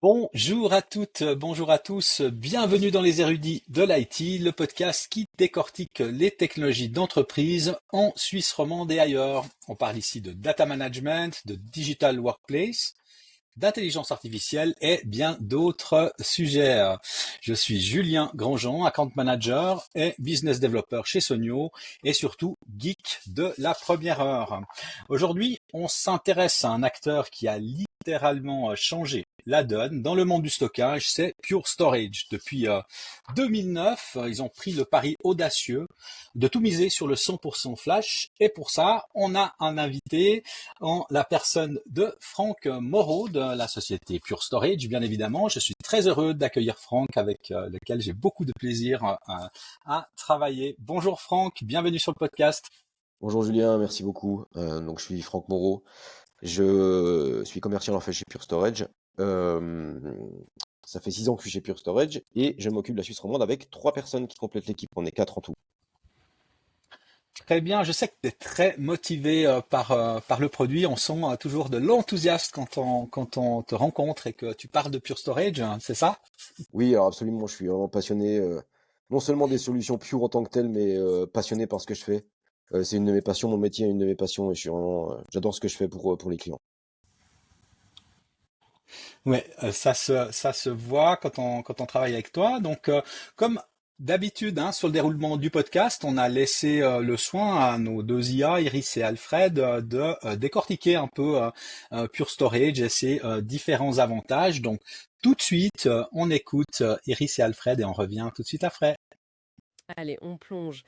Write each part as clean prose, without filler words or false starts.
Bonjour à toutes, bonjour à tous, bienvenue dans les érudits de l'IT, le podcast qui décortique les technologies d'entreprise en Suisse romande et ailleurs. On parle ici de data management, de digital workplace, d'intelligence artificielle et bien d'autres sujets. Je suis Julien Grandjean, account manager et business developer chez Sonio et surtout geek de la première heure. Aujourd'hui, on s'intéresse à un acteur qui a littéralement changé la donne dans le monde du stockage, c'est Pure Storage. Depuis 2009, ils ont pris le pari audacieux de tout miser sur le 100% flash et pour ça, on a un invité en la personne de Franck Moreau de la société Pure Storage, bien évidemment. Je suis très heureux d'accueillir Franck avec lequel j'ai beaucoup de plaisir à travailler. Bonjour Franck, bienvenue sur le podcast. Bonjour Julien, merci beaucoup. Donc je suis Franck Moreau, je suis commercial en fait chez Pure Storage. Euh, Ça fait 6 ans que je suis chez Pure Storage et je m'occupe de la Suisse romande avec 3 personnes qui complètent l'équipe. On est 4 en tout. Très bien, je sais que tu es très motivé par le produit. On sent toujours de l'enthousiasme quand on te rencontre et que tu parles de Pure Storage, hein, c'est ça? Oui, alors absolument, je suis vraiment passionné, non seulement des solutions Pure en tant que telles, mais passionné par ce que je fais. C'est une de mes passions, mon métier est une de mes passions et je suis vraiment, j'adore ce que je fais pour les clients. Ouais, ça se voit quand on travaille avec toi. Donc, comme d'habitude, hein, sur le déroulement du podcast, on a laissé le soin à nos deux IA, Iris et Alfred, de décortiquer un peu Pure Storage et ses différents avantages. Donc, tout de suite, on écoute Iris et Alfred et on revient tout de suite après. Allez, on plonge.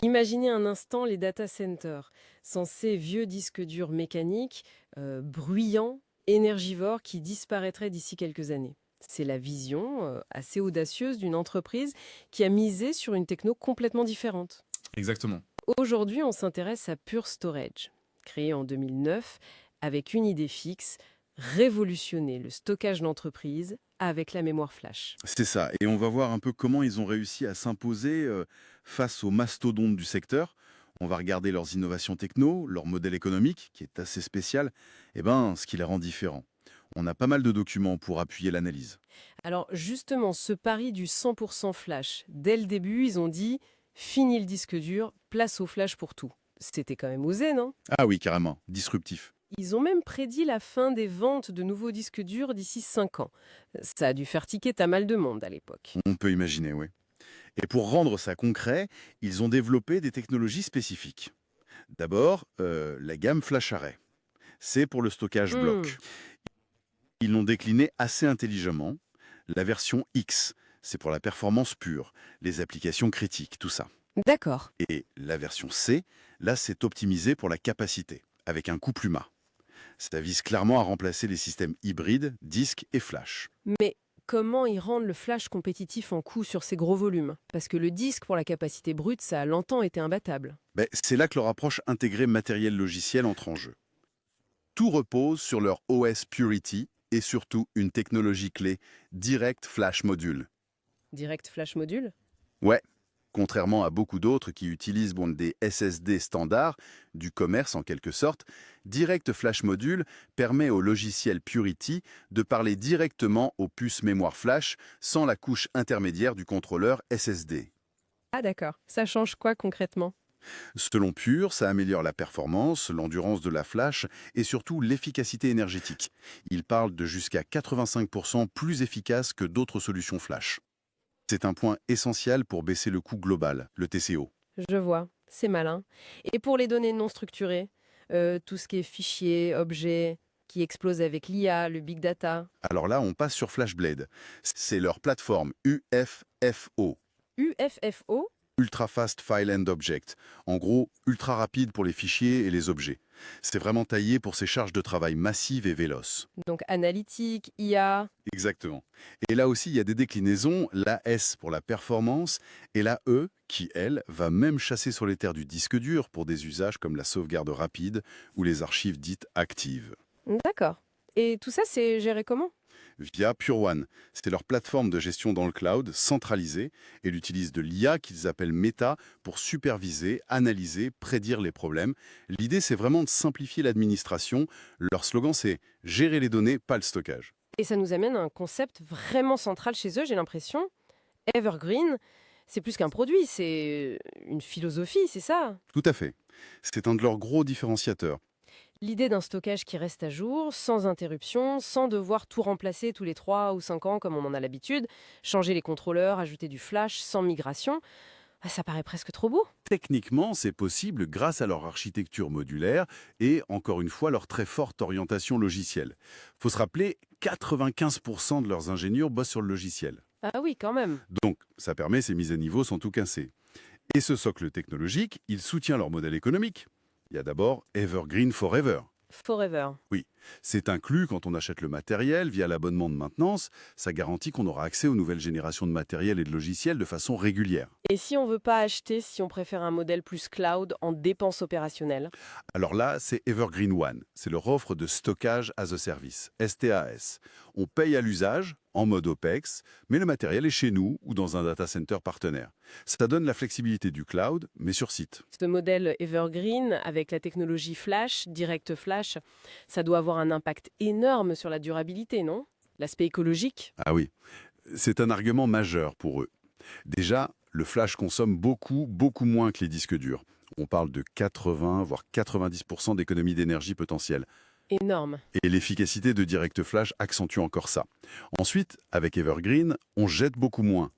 Imaginez un instant les data centers, censés vieux disques durs mécaniques, bruyants, énergivores, qui disparaîtraient d'ici quelques années. C'est la vision assez audacieuse d'une entreprise qui a misé sur une techno complètement différente. Exactement. Aujourd'hui, on s'intéresse à Pure Storage, créé en 2009 avec une idée fixe, révolutionner le stockage d'entreprise avec la mémoire flash. C'est ça. Et on va voir un peu comment ils ont réussi à s'imposer face aux mastodontes du secteur. On va regarder leurs innovations techno, leur modèle économique, qui est assez spécial, et ce qui les rend différents. On a pas mal de documents pour appuyer l'analyse. Alors justement, ce pari du 100% flash, dès le début, ils ont dit fini le disque dur, place au flash pour tout. C'était quand même osé, non? Ah oui, carrément, disruptif. Ils ont même prédit la fin des ventes de nouveaux disques durs d'ici 5 ans. Ça a dû faire tiquer pas mal de monde à l'époque. On peut imaginer, oui. Et pour rendre ça concret, ils ont développé des technologies spécifiques. D'abord, la gamme Flash Array. C'est pour le stockage Hmm, bloc. Ils l'ont décliné assez intelligemment. La version X, c'est pour la performance pure, les applications critiques, tout ça. d'accord. Et la version C, là, c'est optimisé pour la capacité, avec un coût plus bas. Ça vise clairement à remplacer les systèmes hybrides, disques et flash. Mais comment ils rendent le flash compétitif en coût sur ces gros volumes? Parce que le disque pour la capacité brute, ça a longtemps été imbattable. C'est là que leur approche intégrée matériel-logiciel entre en jeu. Tout repose sur leur OS Purity et surtout une technologie clé, Direct Flash Module. Direct flash module? Ouais, contrairement à beaucoup d'autres qui utilisent des SSD standards, du commerce en quelque sorte, Direct Flash Module permet au logiciel Purity de parler directement aux puces mémoire flash sans la couche intermédiaire du contrôleur SSD. Ah d'accord. Ça change quoi concrètement? Selon Pure, ça améliore la performance, l'endurance de la flash et surtout l'efficacité énergétique. Il parle de jusqu'à 85% plus efficace que d'autres solutions flash. C'est un point essentiel pour baisser le coût global, le TCO. Je vois, c'est malin. Et pour les données non structurées, tout ce qui est fichiers, objets, qui explosent avec l'IA, le big data, Alors là, on passe sur FlashBlade. C'est leur plateforme UFFO, UFFO, Ultra Fast File and Object. En gros, ultra rapide pour les fichiers et les objets. C'est vraiment taillé pour ces charges de travail massives et véloces. donc analytique, IA. Exactement. Et là aussi, il y a des déclinaisons, la S pour la performance et la E qui, elle, va même chasser sur les terres du disque dur pour des usages comme la sauvegarde rapide ou les archives dites actives. D'accord. Et tout ça, c'est géré comment? Via PureOne, c'est leur plateforme de gestion dans le cloud centralisée et elle utilise de l'IA qu'ils appellent Meta pour superviser, analyser, prédire les problèmes. L'idée, c'est vraiment de simplifier l'administration. Leur slogan, c'est « gérer les données, pas le stockage ». Et ça nous amène à un concept vraiment central chez eux, j'ai l'impression. Evergreen, c'est plus qu'un produit, c'est une philosophie, c'est ça? Tout à fait. C'est un de leurs gros différenciateurs. L'idée d'un stockage qui reste à jour, sans interruption, sans devoir tout remplacer tous les 3 ou 5 ans comme on en a l'habitude, changer les contrôleurs, ajouter du flash, sans migration, ah, ça paraît presque trop beau. Techniquement, c'est possible grâce à leur architecture modulaire et, encore une fois, leur très forte orientation logicielle. Faut se rappeler, 95% de leurs ingénieurs bossent sur le logiciel. Ah oui, quand même. Donc, ça permet ces mises à niveau sans tout casser. Et ce socle technologique, il soutient leur modèle économique. Il y a d'abord Evergreen Forever. Forever. Oui, c'est inclus quand on achète le matériel via l'abonnement de maintenance. Ça garantit qu'on aura accès aux nouvelles générations de matériel et de logiciels de façon régulière. Et si on veut pas acheter, si on préfère un modèle plus cloud en dépenses opérationnelles? Alors là, c'est Evergreen One. C'est leur offre de stockage as a service, STAS. On paye à l'usage, en mode OPEX, mais le matériel est chez nous ou dans un data center partenaire. Ça donne la flexibilité du cloud, mais sur site. Ce modèle Evergreen, avec la technologie Flash, Direct Flash, ça doit avoir un impact énorme sur la durabilité, non? L'aspect écologique? Ah oui, c'est un argument majeur pour eux. Déjà, le flash consomme beaucoup, beaucoup moins que les disques durs. On parle de 80, voire 90% d'économie d'énergie potentielle. Énorme. Et l'efficacité de Direct Flash accentue encore ça. Ensuite, avec Evergreen, on jette beaucoup moins.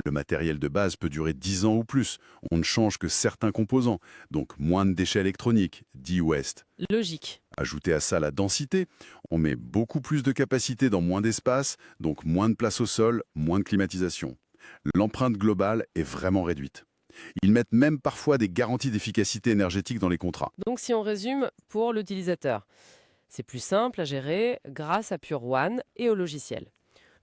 Le matériel de base peut durer 10 ans ou plus. On ne change que certains composants, donc moins de déchets électroniques, dit West. Logique. Ajoutez à ça la densité, on met beaucoup plus de capacité dans moins d'espace, donc moins de place au sol, moins de climatisation. L'empreinte globale est vraiment réduite. Ils mettent même parfois des garanties d'efficacité énergétique dans les contrats. Donc si on résume pour l'utilisateur, c'est plus simple à gérer grâce à Pure One et au logiciel.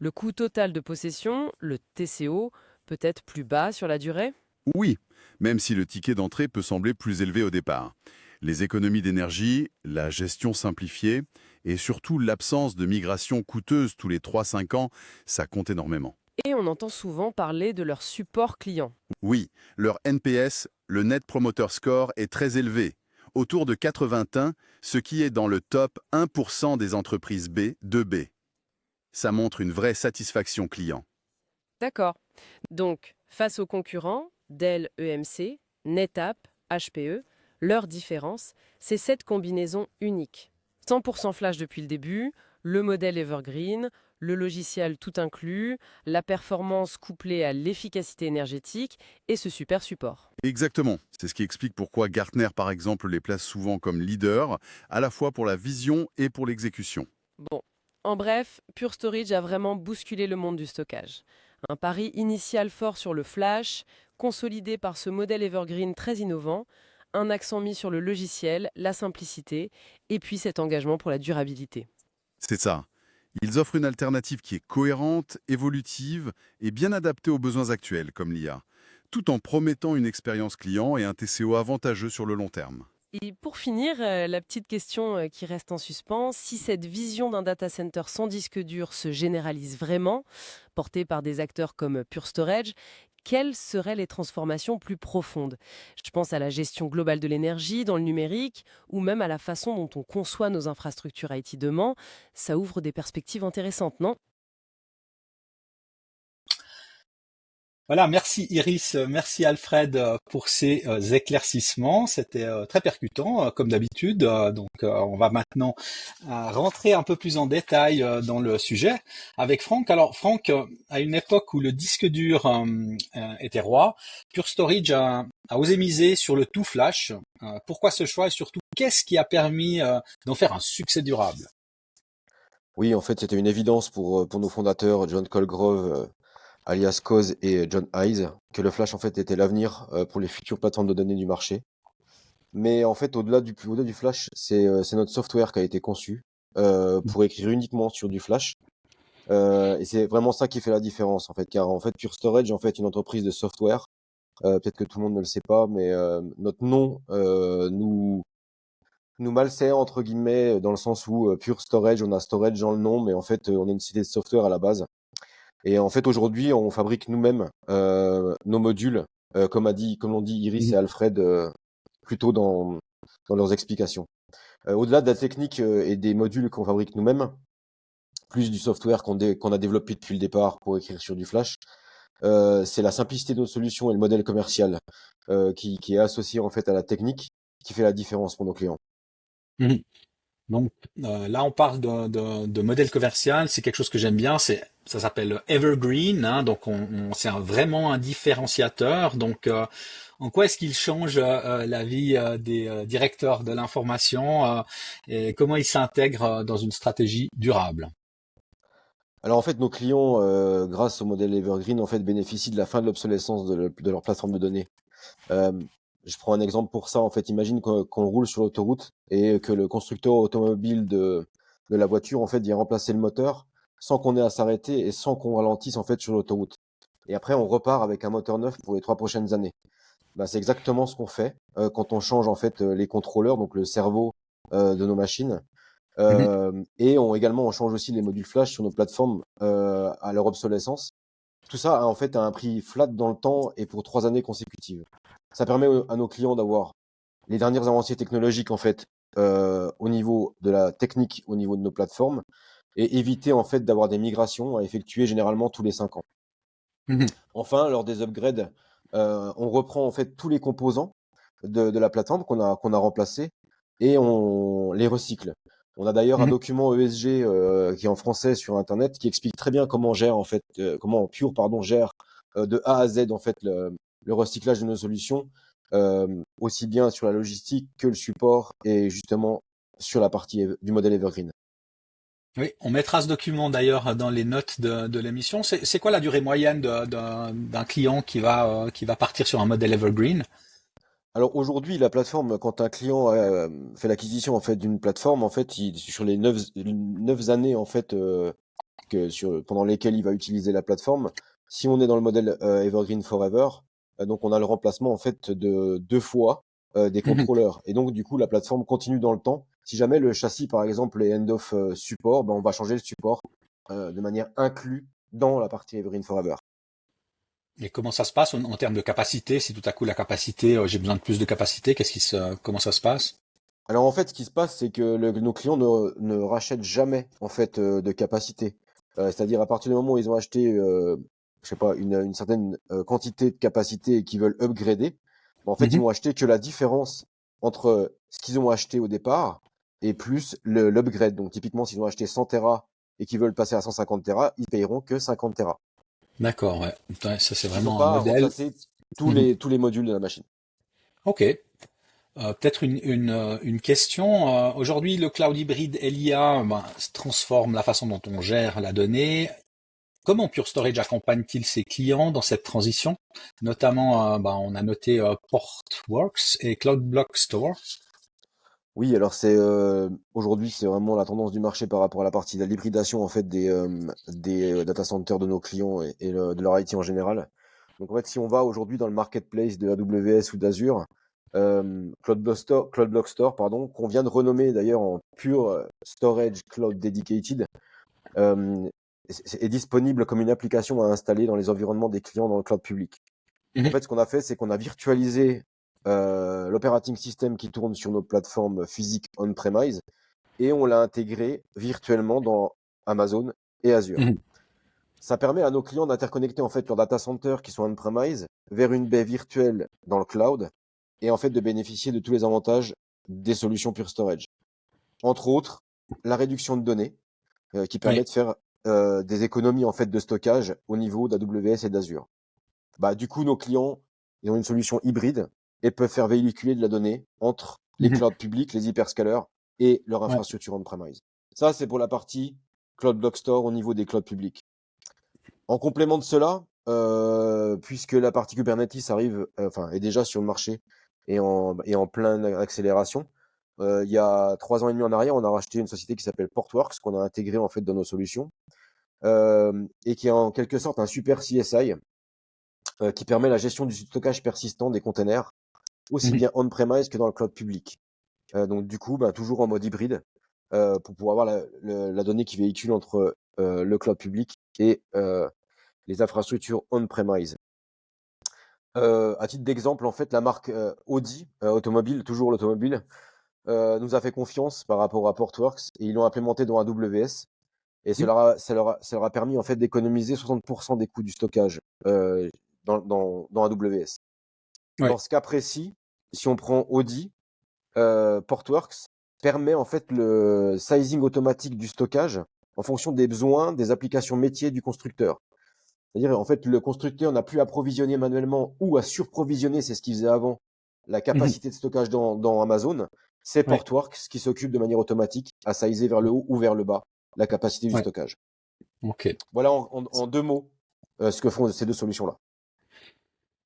Le coût total de possession, le TCO, peut être plus bas sur la durée? Oui, même si le ticket d'entrée peut sembler plus élevé au départ. Les économies d'énergie, la gestion simplifiée et surtout l'absence de migration coûteuse tous les 3-5 ans, ça compte énormément. Et on entend souvent parler de leur support client. Oui, leur NPS, le Net Promoter Score, est très élevé, autour de 81, ce qui est dans le top 1% des entreprises B, 2B. Ça montre une vraie satisfaction client. D'accord. Donc, face aux concurrents, Dell EMC, NetApp, HPE, leur différence, c'est cette combinaison unique. 100% flash depuis le début, le modèle Evergreen, le logiciel tout inclus, la performance couplée à l'efficacité énergétique et ce super support. Exactement. C'est ce qui explique pourquoi Gartner, par exemple, les place souvent comme leaders, à la fois pour la vision et pour l'exécution. Bon, en bref, Pure Storage a vraiment bousculé le monde du stockage. Un pari initial fort sur le flash, consolidé par ce modèle Evergreen très innovant, un accent mis sur le logiciel, la simplicité, et puis cet engagement pour la durabilité. C'est ça. Ils offrent une alternative qui est cohérente, évolutive et bien adaptée aux besoins actuels, comme l'IA, tout en promettant une expérience client et un TCO avantageux sur le long terme. Et pour finir, la petite question qui reste en suspens, si cette vision d'un data center sans disque dur se généralise vraiment, portée par des acteurs comme Pure Storage, quelles seraient les transformations plus profondes? Je pense à la gestion globale de l'énergie dans le numérique ou même à la façon dont on conçoit nos infrastructures IT demain. Ça ouvre des perspectives intéressantes, non? Voilà, merci Iris, merci Alfred pour ces éclaircissements. C'était très percutant, comme d'habitude. On va maintenant rentrer un peu plus en détail dans le sujet avec Franck. Alors Franck, à une époque où le disque dur était roi, Pure Storage a osé miser sur le tout flash. Pourquoi ce choix et surtout qu'est-ce qui a permis d'en faire un succès durable? Oui, en fait, c'était une évidence pour nos fondateurs, John Colgrove, alias Coz et John Hayes, que le Flash en fait était l'avenir pour les futures plateformes de données du marché. Mais en fait, au-delà du Flash, c'est notre software qui a été conçu pour écrire uniquement sur du Flash. Et c'est vraiment ça qui fait la différence en fait, car en fait Pure Storage en fait une entreprise de software. Peut-être que tout le monde ne le sait pas, mais notre nom nous malsert entre guillemets dans le sens où Pure Storage, on a storage dans le nom, mais en fait on est une société de software à la base. Et en fait, aujourd'hui, on fabrique nous-mêmes nos modules, comme l'ont dit Iris et Alfred plus tôt dans leurs explications. Au-delà de la technique et des modules qu'on fabrique nous-mêmes, plus du software qu'on a développé depuis le départ pour écrire sur du Flash. C'est la simplicité de notre solution et le modèle commercial qui est associé en fait à la technique qui fait la différence pour nos clients. Mhm. Donc là, on parle de modèle commercial. C'est quelque chose que j'aime bien. Ça s'appelle Evergreen. Hein, donc, c'est vraiment un différenciateur. Donc, en quoi est-ce qu'il change la vie des directeurs de l'information et comment il s'intègre dans une stratégie durable? Alors en fait, nos clients, grâce au modèle Evergreen, en fait, bénéficient de la fin de l'obsolescence de leur plateforme de données. Euh, je prends un exemple pour ça. En fait, imagine qu'on roule sur l'autoroute et que le constructeur automobile de la voiture, en fait, vient remplacer le moteur sans qu'on ait à s'arrêter et sans qu'on ralentisse, en fait, sur l'autoroute. Et après, on repart avec un moteur neuf pour les 3 prochaines années. Bah, c'est exactement ce qu'on fait quand on change, en fait, les contrôleurs, donc le cerveau de nos machines. Mhm. Et on change aussi les modules flash sur nos plateformes à leur obsolescence. Tout ça a en fait un prix flat dans le temps et pour 3 années consécutives. Ça permet à nos clients d'avoir les dernières avancées technologiques en fait au niveau de la technique, au niveau de nos plateformes, et éviter en fait d'avoir des migrations à effectuer généralement tous les 5 ans. Mhm. Enfin, lors des upgrades, on reprend en fait tous les composants de la plateforme qu'on a remplacés et on les recycle. On a d'ailleurs un Mhm. document ESG qui est en français sur Internet qui explique très bien comment Pure gère de A à Z en fait le recyclage de nos solutions, aussi bien sur la logistique que le support et justement sur la partie du modèle Evergreen. Oui, on mettra ce document d'ailleurs dans les notes de l'émission. C'est quoi la durée moyenne d'un client qui va partir sur un modèle Evergreen? Alors aujourd'hui, la plateforme, quand un client fait l'acquisition en fait d'une plateforme, en fait, sur les 9 années en fait pendant lesquelles il va utiliser la plateforme, si on est dans le modèle Evergreen Forever, donc on a le remplacement en fait de 2 fois des Mhm. contrôleurs. Et donc du coup, la plateforme continue dans le temps. Si jamais le châssis, par exemple, est end of support, ben, on va changer le support de manière inclue dans la partie Evergreen Forever. Et comment ça se passe en termes de capacité? Si tout à coup la capacité, j'ai besoin de plus de capacité, comment ça se passe? Alors en fait, ce qui se passe, c'est que nos clients ne rachètent jamais en fait de capacité. C'est-à-dire à partir du moment où ils ont acheté, je sais pas, une certaine quantité de capacité et qu'ils veulent upgrader, ben, en fait, ils Mhm. vont acheter que la différence entre ce qu'ils ont acheté au départ et plus l'upgrade. Donc typiquement, s'ils ont acheté 100 Tera et qu'ils veulent passer à 150 Tera, ils payeront que 50 Tera. D'accord, ouais. Ouais, ça c'est Ils n'ont vraiment un pas à modèle. remplacer Mhm. tous les modules de la machine. Ok. Peut-être une question. Aujourd'hui, le cloud hybride et l'IA transforme la façon dont on gère la donnée. Comment Pure Storage accompagne-t-il ses clients dans cette transition? Notamment, on a noté Portworx et Cloud Block Store. Oui, alors aujourd'hui c'est vraiment la tendance du marché par rapport à la partie de l'hybridation en fait des data centers de nos clients de leur IT en général. Donc en fait, si on va aujourd'hui dans le marketplace de AWS ou d'Azure, Cloud Block Store, pardon, qu'on vient de renommer d'ailleurs en Pure Storage Cloud Dedicated, euh, est disponible comme une application à installer dans les environnements des clients dans le cloud public. En Mhm. fait, ce qu'on a fait, c'est qu'on a virtualisé l'operating system qui tourne sur nos plateformes physiques on-premise et on l'a intégré virtuellement dans Amazon et Azure. Mhm. Ça permet à nos clients d'interconnecter en fait leurs data centers qui sont on-premise vers une baie virtuelle dans le cloud et en fait de bénéficier de tous les avantages des solutions Pure Storage. Entre autres, la réduction de données qui Oui. permet de faire des économies en fait de stockage au niveau d'AWS et d'Azure. Bah, du coup, nos clients, ils ont une solution hybride et peuvent faire véhiculer de la donnée entre les Mhm. clouds publics, les hyperscalers et leur Ouais. infrastructure on-premise. Ça, c'est pour la partie Cloud Block Store au niveau des clouds publics. En complément de cela, puisque la partie Kubernetes arrive, enfin, est déjà sur le marché et en pleine accélération, il y a 3 ans et demi en arrière, on a racheté une société qui s'appelle Portworx, qu'on a intégré en fait dans nos solutions, et qui est en quelque sorte un super CSI qui permet la gestion du stockage persistant des containers, aussi Mhm. bien on-premise que dans le cloud public. Donc du coup, toujours en mode hybride, pour pouvoir avoir la donnée qui véhicule entre le cloud public et les infrastructures on-premise. À titre d'exemple, en fait, la marque Audi automobile, toujours l'automobile, nous a fait confiance par rapport à Portworx et ils l'ont implémenté dans AWS. Et Oui. ça leur a permis en fait d'économiser 60% des coûts du stockage dans AWS. Ouais. Dans ce cas précis, si on prend Audi, Portworx permet en fait le sizing automatique du stockage en fonction des besoins des applications métiers du constructeur. C'est-à-dire, en fait, le constructeur n'a plus à provisionner manuellement ou à surprovisionner, c'est ce qu'il faisait avant, la Mhm. capacité de stockage dans Amazon. C'est Ouais. Portworx qui s'occupe de manière automatique à sizer vers le haut ou vers le bas la capacité du Ouais. stockage. Ok. Voilà en deux mots ce que font ces deux solutions-là.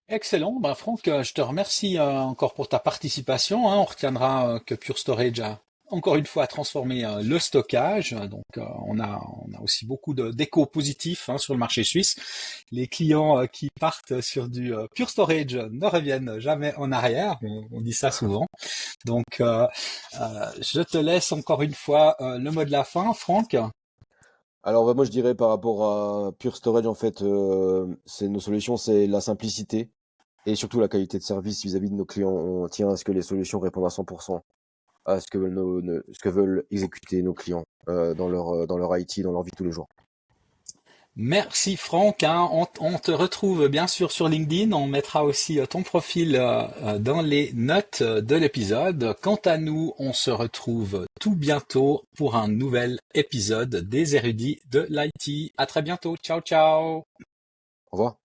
Excellent. Ben, Franck, je te remercie encore pour ta participation, hein. On retiendra que Pure Storage a encore une fois transformé le stockage. Donc, on a aussi beaucoup d'échos positifs, hein, sur le marché suisse. Les clients qui partent sur du Pure Storage ne reviennent jamais en arrière. On dit ça souvent. Donc, je te laisse encore une fois le mot de la fin, Franck. Alors bah, moi je dirais par rapport à Pure Storage en fait, c'est nos solutions, c'est la simplicité et surtout la qualité de service vis-à-vis de nos clients. On tient à ce que les solutions répondent à 100% à ce que veulent, ce que veulent exécuter nos clients dans leur IT, dans leur vie de tous les jours. Merci Franck, hein. On te retrouve bien sûr sur LinkedIn. On mettra aussi ton profil dans les notes de l'épisode. Quant à nous, on se retrouve tout bientôt pour un nouvel épisode des érudits de l'IT. À très bientôt. Ciao, ciao. Au revoir.